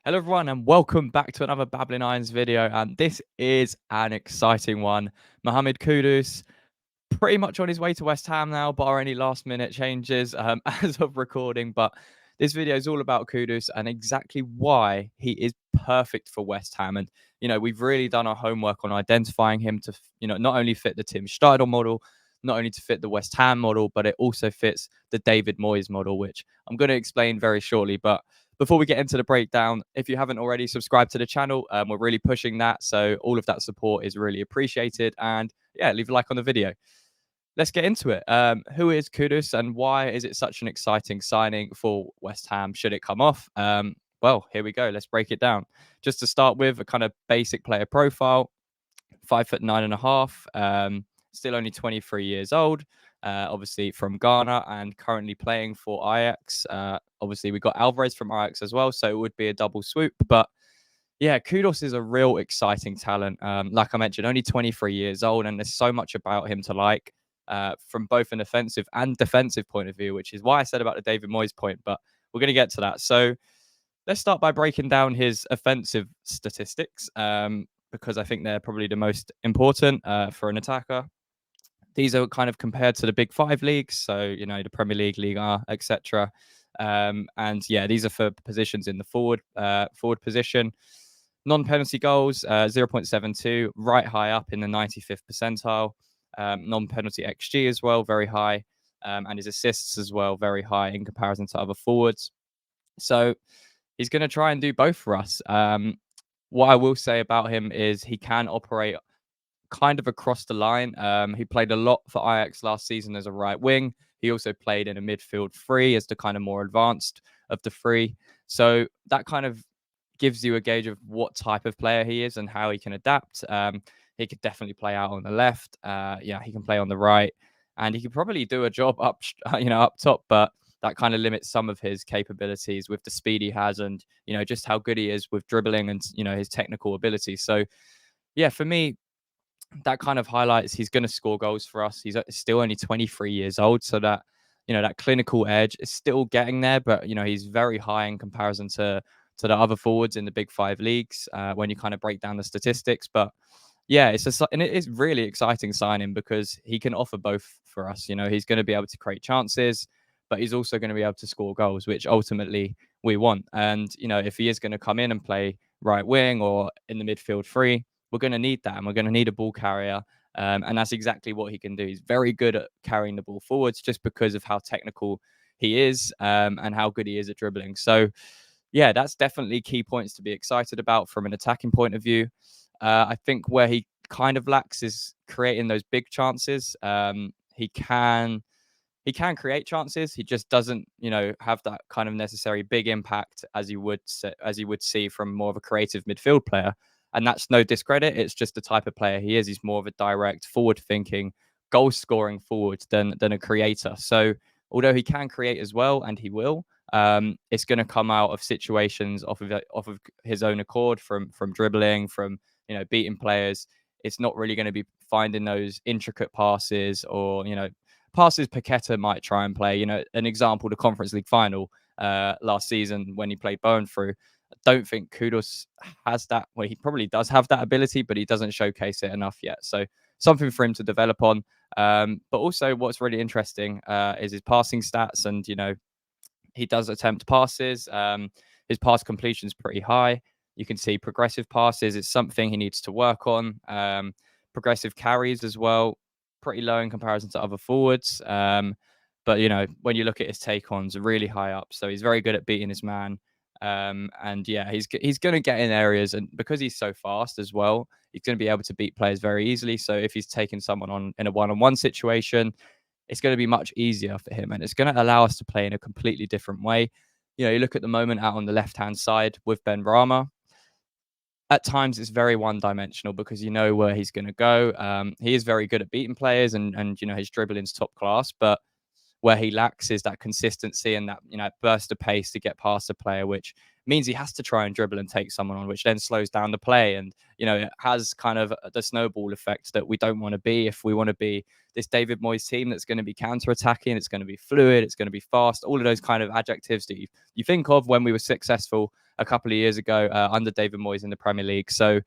Hello everyone and welcome back to another Babbling Irons video, and this is an exciting one. Mohammed Kudus pretty much on his way to West Ham now, bar any last minute changes as of recording. But this video is all about Kudus and exactly why he is perfect for West Ham. And we've really done our homework on identifying him to not only fit the Tim Steidl model, not only to fit the West Ham model, but it also fits the David Moyes model, which I'm going to explain very shortly. But before we get into the breakdown, if you haven't already subscribed to the channel, we're really pushing that. So all of that support is really appreciated. And yeah, leave a like on the video. Let's get into it. Who is Kudus and why is it such an exciting signing for West Ham? Should it come off? Well, here we go. Let's break it down. Just to start with, a kind of basic player profile: 5'9.5", still only 23 years old. Obviously from Ghana and currently playing for Ajax. Obviously, we got Alvarez from Ajax as well, so it would be a double swoop. But yeah, Kudus is a real exciting talent. Like I mentioned, only 23 years old, and there's so much about him to like from both an offensive and defensive point of view, which is why I said about the David Moyes point. But we're going to get to that. So let's start by breaking down his offensive statistics because I think they're probably the most important for an attacker. These are kind of compared to the big five leagues, so the Premier League, Liga, etc. And yeah, these are for positions in the forward position. Non-penalty goals, 0.72, right high up in the 95th percentile. Non-penalty XG as well, very high. And his assists as well, very high in comparison to other forwards. So he's going to try and do both for us. What I will say about him is he can operate kind of across the line. He played a lot for Ajax last season as a right wing. He also played in a midfield three as the kind of more advanced of the three. So that kind of gives you a gauge of what type of player he is and how he can adapt. He could definitely play out on the left. He can play on the right, and he could probably do a job up top. But that kind of limits some of his capabilities with the speed he has, and just how good he is with dribbling and his technical ability. So yeah, for me, that kind of highlights he's going to score goals for us. He's still only 23 years old, so that that clinical edge is still getting there, but he's very high in comparison to the other forwards in the big five leagues when you kind of break down the statistics. But yeah, and it is really exciting signing because he can offer both for us. He's going to be able to create chances, but he's also going to be able to score goals, which ultimately we want. And if he is going to come in and play right wing or in the midfield three, we're going to need that, and we're going to need a ball carrier. And that's exactly what he can do. He's very good at carrying the ball forwards just because of how technical he is and how good he is at dribbling. So yeah, that's definitely key points to be excited about from an attacking point of view. I think where he kind of lacks is creating those big chances. He can create chances. He just doesn't, have that kind of necessary big impact as you would see from more of a creative midfield player. And that's no discredit. It's just the type of player he is. He's more of a direct, forward-thinking, goal-scoring forward than a creator. So although he can create as well, and he will, it's going to come out of situations off of his own accord, from dribbling, from beating players. It's not really going to be finding those intricate passes or passes Paqueta might try and play. An example, the Conference League final last season when he played Bowen through. I don't think Kudus has that. Well, he probably does have that ability, but he doesn't showcase it enough yet. So something for him to develop on. But also what's really interesting is his passing stats. And, he does attempt passes. His pass completion is pretty high. You can see progressive passes. It's something he needs to work on. Progressive carries as well, pretty low in comparison to other forwards. But when you look at his take-ons, really high up. So he's very good at beating his man. And yeah, he's going to get in areas, and because he's so fast as well, he's going to be able to beat players very easily. So if he's taking someone on in a one-on-one situation, it's going to be much easier for him, and it's going to allow us to play in a completely different way. You look at the moment out on the left-hand side with Ben Rama. At times, it's very one-dimensional because you know where he's going to go. He is very good at beating players, and his dribbling's top class, but where he lacks is that consistency and that burst of pace to get past a player, which means he has to try and dribble and take someone on, which then slows down the play. And it has kind of the snowball effect that we don't want to be. If we want to be this David Moyes team that's going to be counter-attacking, it's going to be fluid, it's going to be fast, all of those kind of adjectives that you think of when we were successful a couple of years ago under David Moyes in the Premier League. So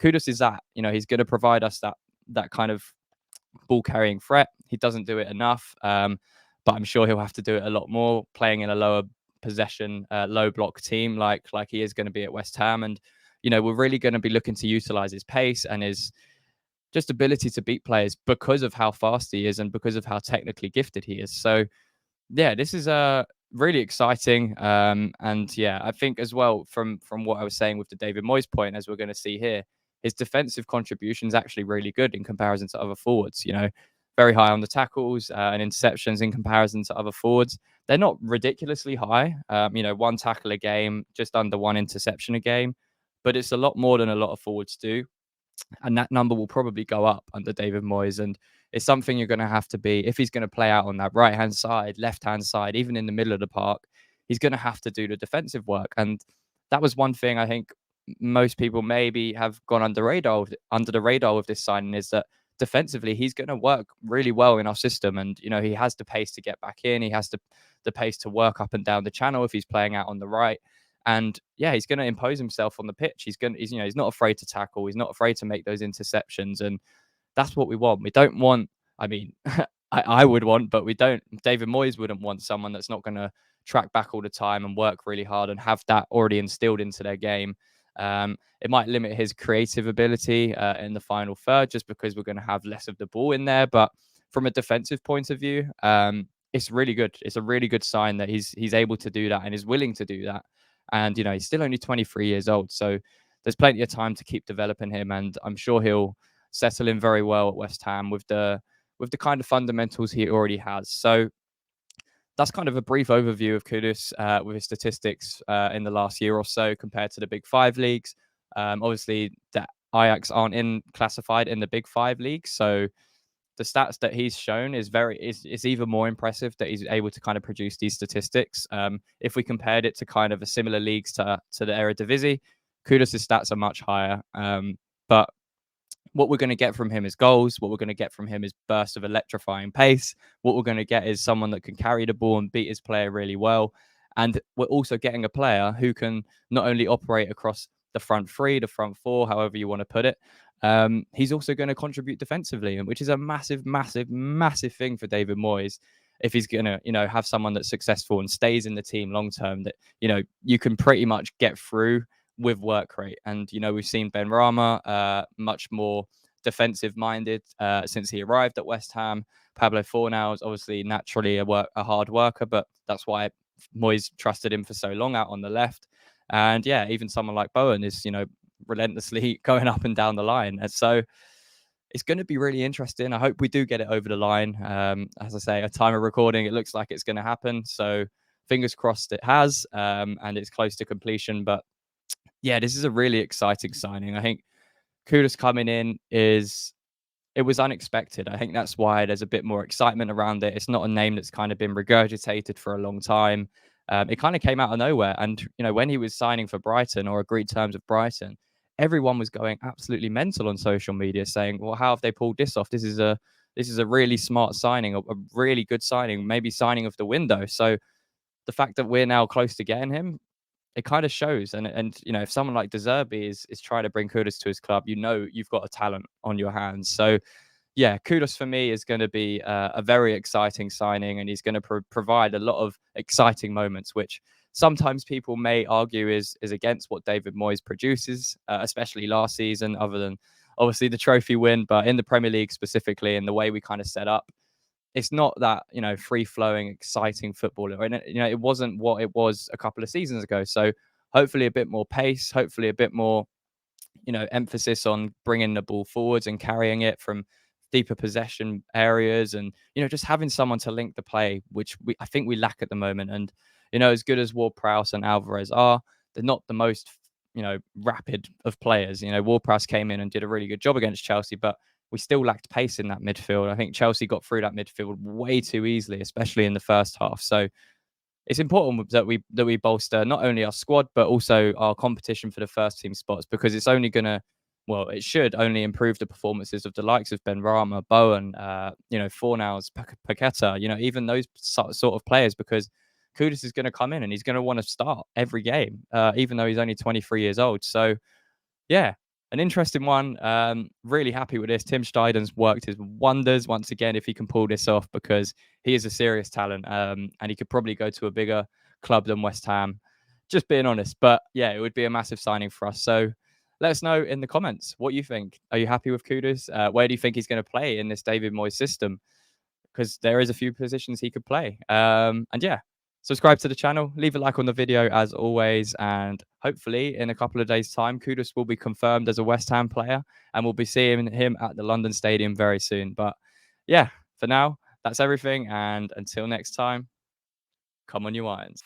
Kudus is that. He's going to provide us that kind of ball carrying threat. He doesn't do it enough, but I'm sure he'll have to do it a lot more, playing in a lower possession, low block team like he is going to be at West Ham. And we're really going to be looking to utilize his pace and his just ability to beat players because of how fast he is and because of how technically gifted he is. So yeah, this is really exciting. And yeah, I think as well from what I was saying with the David Moyes point, as we're going to see here, his defensive contribution is actually really good in comparison to other forwards. Very high on the tackles and interceptions in comparison to other forwards. They're not ridiculously high. One tackle a game, just under one interception a game, but it's a lot more than a lot of forwards do. And that number will probably go up under David Moyes. And it's something you're going to have to be, if he's going to play out on that right hand side, left hand side, even in the middle of the park, he's going to have to do the defensive work. And that was one thing I think most people maybe have gone under the radar with this signing, is that defensively he's going to work really well in our system. And he has the pace to get back in, he has the pace to work up and down the channel if he's playing out on the right. And yeah, he's going to impose himself on the pitch. He's not afraid to tackle. He's not afraid to make those interceptions. And that's what we want. We don't want, I mean, I would want, but we don't, David Moyes wouldn't want someone that's not going to track back all the time and work really hard and have that already instilled into their game. It might limit his creative ability in the final third, just because we're going to have less of the ball in there. But from a defensive point of view, it's really good. It's a really good sign that he's able to do that and is willing to do that. And, he's still only 23 years old. So there's plenty of time to keep developing him. And I'm sure he'll settle in very well at West Ham with the kind of fundamentals he already has. So that's kind of a brief overview of Kudus with his statistics in the last year or so compared to the Big Five leagues. Obviously, the Ajax aren't classified in the Big Five leagues. So the stats that he's shown is even more impressive that he's able to kind of produce these statistics. If we compared it to kind of a similar leagues to the Eredivisie, Kudus' stats are much higher. But what we're going to get from him is goals. What we're going to get from him is bursts of electrifying pace. What we're going to get is someone that can carry the ball and beat his player really well. And we're also getting a player who can not only operate across the front three, the front four, however you want to put it. He's also going to contribute defensively, which is a massive, massive, massive thing for David Moyes. If he's going to, have someone that's successful and stays in the team long term, that, you can pretty much get through with work rate. And, we've seen Ben Rama much more defensive minded since he arrived at West Ham. Pablo Fornal is obviously naturally a hard worker, but that's why Moyes trusted him for so long out on the left. And yeah, even someone like Bowen is, relentlessly going up and down the line. And so it's going to be really interesting. I hope we do get it over the line. As I say, at time of recording, it looks like it's going to happen. So fingers crossed it has, and it's close to completion. But yeah, this is a really exciting signing. I think Kudus coming in it was unexpected. I think that's why there's a bit more excitement around it. It's not a name that's kind of been regurgitated for a long time. It kind of came out of nowhere. And, when he was signing for Brighton or agreed terms of Brighton, everyone was going absolutely mental on social media saying, well, how have they pulled this off? This is a really smart signing, a really good signing, maybe signing of the window. So the fact that we're now close to getting him, it kind of shows. And if someone like De Zerbi is trying to bring Kudus to his club, you've got a talent on your hands. So yeah, Kudus for me is going to be a very exciting signing, and he's going to provide a lot of exciting moments, which sometimes people may argue is against what David Moyes produces, especially last season, other than obviously the trophy win. But in the Premier League specifically, and the way we kind of set up, it's not that, free-flowing, exciting football. And, it wasn't what it was a couple of seasons ago. So hopefully a bit more pace, hopefully a bit more, emphasis on bringing the ball forwards and carrying it from deeper possession areas, and just having someone to link the play, which I think we lack at the moment. And as good as Ward-Prowse and Alvarez are, they're not the most rapid of players. Ward-Prowse came in and did a really good job against Chelsea, but we still lacked pace in that midfield. I think Chelsea got through that midfield way too easily, especially in the first half. So it's important that we bolster not only our squad but also our competition for the first team spots, because it's only gonna, well, it should only improve the performances of the likes of Ben Rama, Bowen, Fornals, Paqueta, even those sort of players, because Kudus is going to come in and he's going to want to start every game, even though he's only 23 years old. So yeah, an interesting one. Really happy with this. Tim Steiden's worked his wonders once again if he can pull this off, because he is a serious talent, and he could probably go to a bigger club than West Ham. Just being honest, but yeah, it would be a massive signing for us. So let us know in the comments what you think. Are you happy with Kudus? Where do you think he's going to play in this David Moyes system? Because there is a few positions he could play. And yeah, subscribe to the channel, leave a like on the video as always, and hopefully in a couple of days' time, Kudus will be confirmed as a West Ham player, and we'll be seeing him at the London Stadium very soon. But yeah, for now, that's everything, and until next time, come on, you Irons.